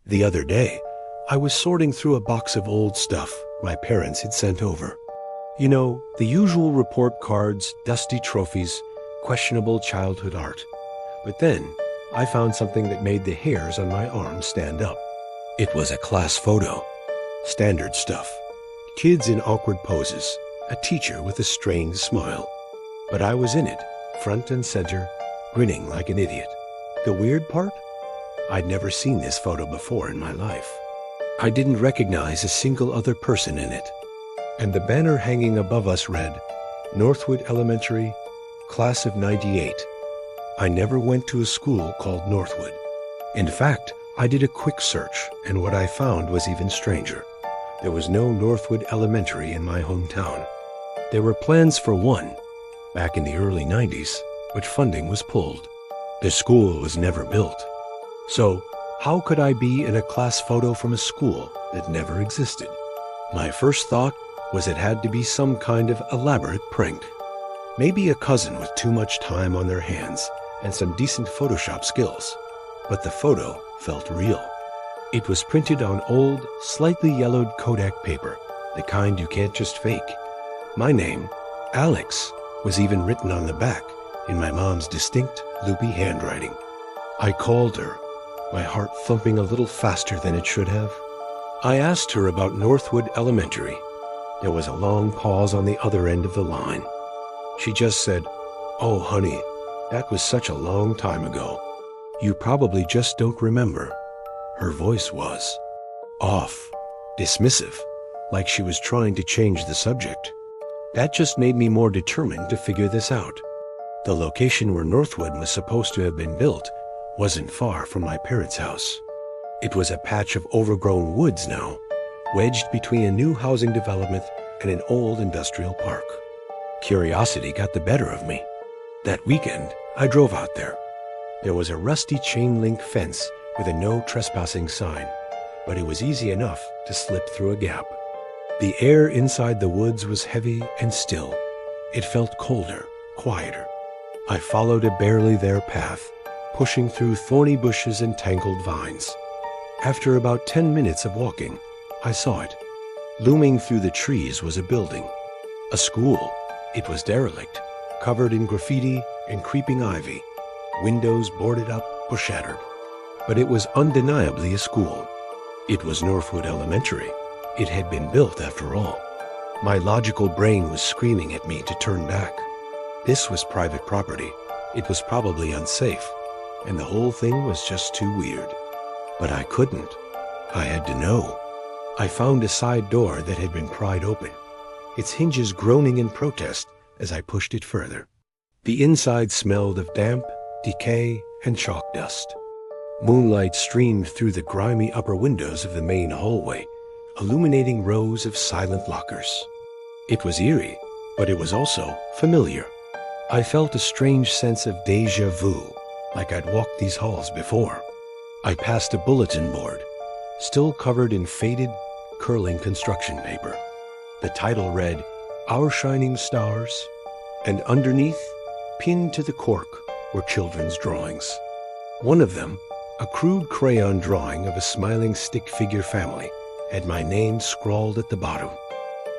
The other day, I was sorting through a box of old stuff my parents had sent over. You know, the usual report cards, dusty trophies, questionable childhood art. But then, I found something that made the hairs on my arm stand up. It was a class photo. Standard stuff. Kids in awkward poses. A teacher with a strained smile. But I was in it, front and center, grinning like an idiot. The weird part? I'd never seen this photo before in my life. I didn't recognize a single other person in it. And the banner hanging above us read, Northwood Elementary, Class of '98. I never went to a school called Northwood. In fact, I did a quick search, and what I found was even stranger. There was no Northwood Elementary in my hometown. There were plans for one, back in the early 90s, but funding was pulled. The school was never built. So, how could I be in a class photo from a school that never existed? My first thought was it had to be some kind of elaborate prank. Maybe a cousin with too much time on their hands and some decent Photoshop skills. But the photo felt real. It was printed on old, slightly yellowed Kodak paper, the kind you can't just fake. My name, Alex, was even written on the back in my mom's distinct, loopy handwriting. I called her, my heart thumping a little faster than it should have. I asked her about Northwood Elementary. There was a long pause on the other end of the line. She just said, "Oh, honey, that was such a long time ago. You probably just don't remember." Her voice was off, dismissive, like she was trying to change the subject. That just made me more determined to figure this out. The location where Northwood was supposed to have been built wasn't far from my parents' house. It was a patch of overgrown woods now, wedged between a new housing development and an old industrial park. Curiosity got the better of me. That weekend, I drove out there. There was a rusty chain-link fence with a no trespassing sign, but it was easy enough to slip through a gap. The air inside the woods was heavy and still. It felt colder, quieter. I followed a barely there path, pushing through thorny bushes and tangled vines. After about 10 minutes of walking, I saw it. Looming through the trees was a building. A school. It was derelict, covered in graffiti and creeping ivy, windows boarded up or shattered. But it was undeniably a school. It was Northwood Elementary. It had been built after all. My logical brain was screaming at me to turn back. This was private property. It was probably unsafe, and the whole thing was just too weird. But I couldn't. I had to know. I found a side door that had been pried open, its hinges groaning in protest as I pushed it further. The inside smelled of damp, decay, and chalk dust. Moonlight streamed through the grimy upper windows of the main hallway, illuminating rows of silent lockers. It was eerie, but it was also familiar. I felt a strange sense of déjà vu, like I'd walked these halls before. I passed a bulletin board, still covered in faded, curling construction paper. The title read, "Our Shining Stars," and underneath, pinned to the cork, were children's drawings. One of them, a crude crayon drawing of a smiling stick figure family, had my name scrawled at the bottom.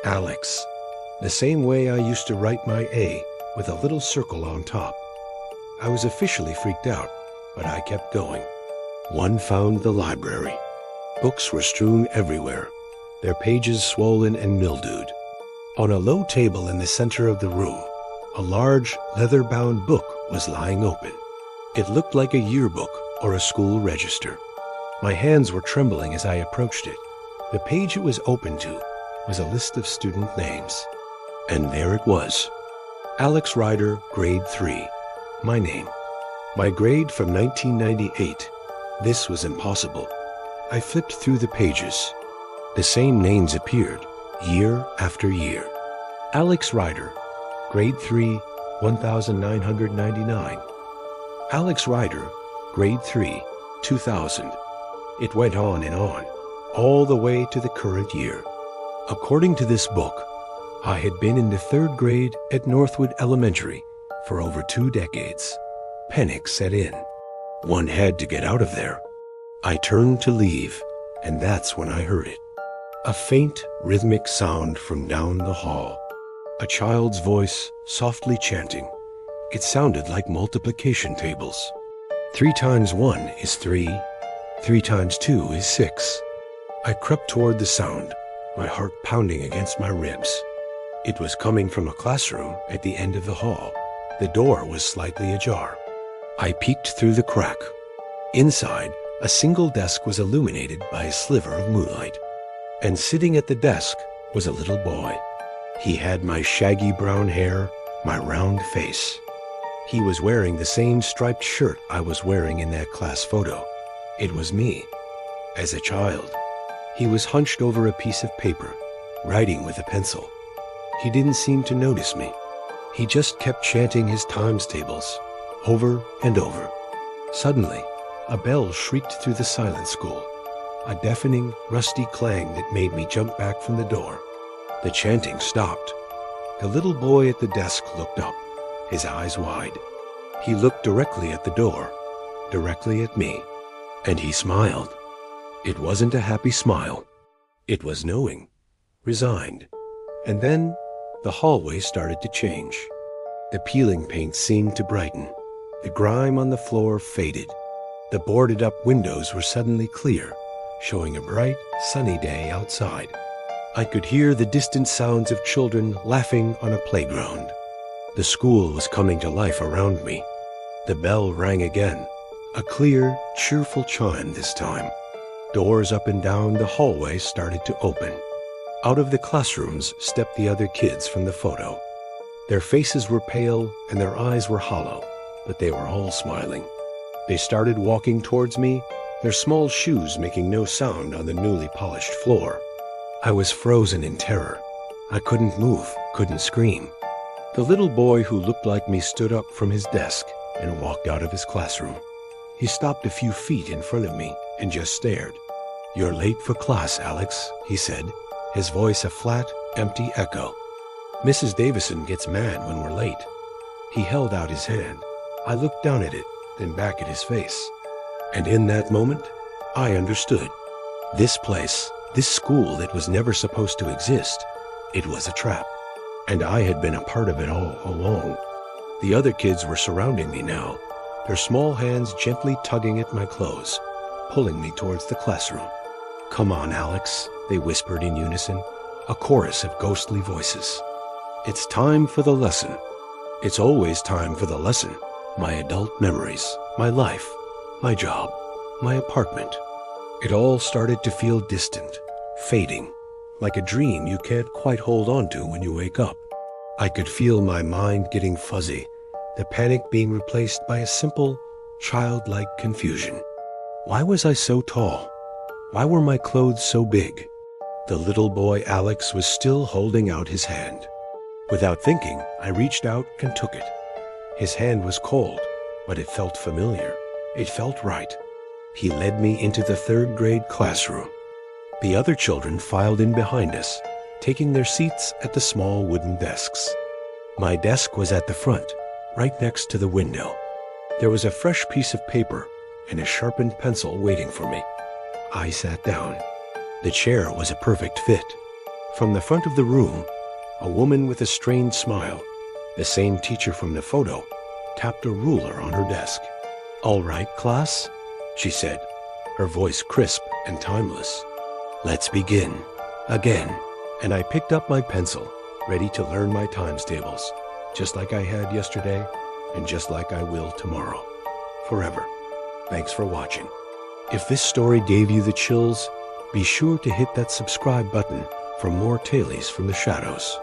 Alex, the same way I used to write my A with a little circle on top. I was officially freaked out, but I kept going. One found the library. Books were strewn everywhere, their pages swollen and mildewed. On a low table in the center of the room, a large, leather-bound book was lying open. It looked like a yearbook or a school register. My hands were trembling as I approached it. The page it was open to was a list of student names. And there it was. Alex Ryder, grade 3. My name. My grade from 1998. This was impossible. I flipped through the pages. The same names appeared, year after year. Alex Ryder, grade 3, 1999. Alex Ryder, grade 3, 2000. It went on and on, all the way to the current year. According to this book, I had been in the 3rd grade at Northwood Elementary for over 2 decades. Panic set in. One had to get out of there. I turned to leave, and that's when I heard it. A faint, rhythmic sound from down the hall. A child's voice, softly chanting. It sounded like multiplication tables. 3 times 1 is 3. 3 times 2 is 6. I crept toward the sound, my heart pounding against my ribs. It was coming from a classroom at the end of the hall. The door was slightly ajar. I peeked through the crack. Inside, a single desk was illuminated by a sliver of moonlight. And sitting at the desk was a little boy. He had my shaggy brown hair, my round face. He was wearing the same striped shirt I was wearing in that class photo. It was me, as a child. He was hunched over a piece of paper, writing with a pencil. He didn't seem to notice me. He just kept chanting his times tables, over and over. Suddenly, a bell shrieked through the silent school, a deafening, rusty clang that made me jump back from the door. The chanting stopped. The little boy at the desk looked up, his eyes wide. He looked directly at the door, directly at me, and he smiled. It wasn't a happy smile. It was knowing, resigned. And then the hallway started to change. The peeling paint seemed to brighten. The grime on the floor faded. The boarded-up windows were suddenly clear, showing a bright, sunny day outside. I could hear the distant sounds of children laughing on a playground. The school was coming to life around me. The bell rang again, a clear, cheerful chime this time. Doors up and down the hallway started to open. Out of the classrooms stepped the other kids from the photo. Their faces were pale and their eyes were hollow, but they were all smiling. They started walking towards me, their small shoes making no sound on the newly polished floor. I was frozen in terror. I couldn't move, couldn't scream. The little boy who looked like me stood up from his desk and walked out of his classroom. He stopped a few feet in front of me and just stared. "You're late for class, Alex," he said, his voice a flat, empty echo. "Mrs. Davison gets mad when we're late." He held out his hand. I looked down at it, then back at his face. And in that moment, I understood. This place, this school that was never supposed to exist, it was a trap. And I had been a part of it all along. The other kids were surrounding me now, their small hands gently tugging at my clothes, pulling me towards the classroom. "Come on, Alex," they whispered in unison, a chorus of ghostly voices. "It's time for the lesson." It's always time for the lesson. My adult memories, my life, my job, my apartment. It all started to feel distant, fading, like a dream you can't quite hold on to when you wake up. I could feel my mind getting fuzzy, the panic being replaced by a simple, childlike confusion. Why was I so tall? Why were my clothes so big? The little boy Alex was still holding out his hand. Without thinking, I reached out and took it. His hand was cold, but it felt familiar. It felt right. He led me into the 3rd grade classroom. The other children filed in behind us, taking their seats at the small wooden desks. My desk was at the front, right next to the window. There was a fresh piece of paper and a sharpened pencil waiting for me. I sat down. The chair was a perfect fit. From the front of the room, a woman with a strained smile, the same teacher from the photo, tapped a ruler on her desk. "All right, class," she said, her voice crisp and timeless. "Let's begin." Again, and I picked up my pencil, ready to learn my times tables, just like I had yesterday and just like I will tomorrow. Forever. Thanks for watching. If this story gave you the chills, be sure to hit that subscribe button for more Tales from the Shadows.